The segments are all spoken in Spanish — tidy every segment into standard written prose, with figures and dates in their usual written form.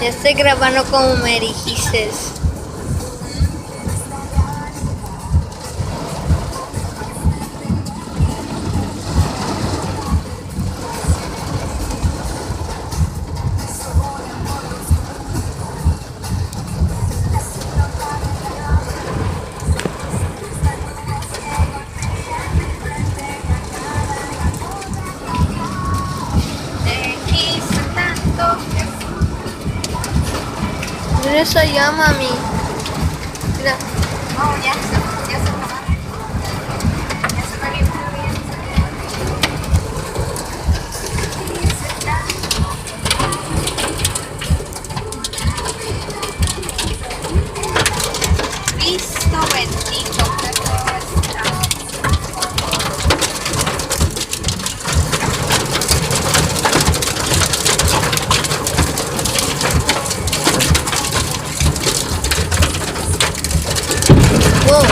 Ya estoy grabando como me dijiste. Mira esa llama, mami. Mira. Oh, ya se acabaron. Ya se van Cristo bendito, que todo está. Wow.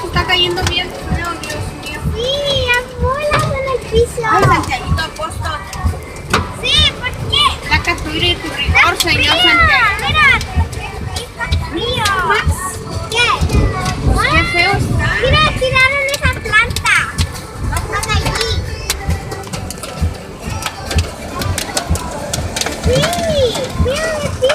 Está cayendo bien feo, Dios mío. Sí, las bolas en el piso. Ay, Santiaguito Apóstol. Sí, ¿por qué? La captura y tu rigor, señor Santiago. Mira, está frío. ¿Qué? Qué feo está. Mira, tiraron esa planta. Están allí. Sí, mira,